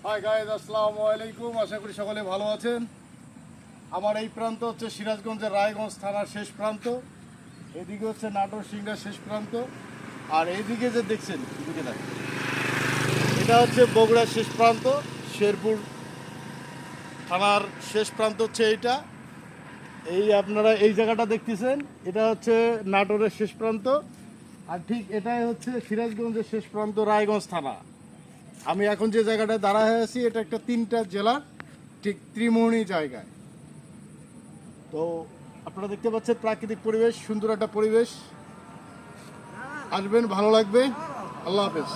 Hi guys, আসসালামু আলাইকুম। আশা করি সকলে ভালো আছেন। আমার এই প্রান্ত হচ্ছে সিরাজগঞ্জের রায়গঞ্জ থানার শেষ প্রান্ত, এদিকে হচ্ছে নাটোর সিংড়ার শেষ প্রান্ত, আর এইদিকে যে দেখছেন এদিকে দেখেন, এটা হচ্ছে বগুড়ার শেষ প্রান্ত। শেরপুর থানার শেষ প্রান্ত হচ্ছে এইটা। এই আপনারা এই জায়গাটা দেখতেছেন, এটা হচ্ছে নাটোরের শেষ প্রান্ত, আর ঠিক এটাই হচ্ছে সিরাজগঞ্জের শেষ প্রান্ত, রায়গঞ্জ থানা। আমি এখন যে জায়গাটায় দাঁড়ায় আছি, এটা একটা 3টা জেলার ঠিক ত্রিমোহনী জায়গায়। তো আপনারা দেখতে পাচ্ছেন প্রাকৃতিক পরিবেশ, সুন্দর একটা পরিবেশ। আসবেন, ভালো লাগবে। আল্লাহ হাফেজ।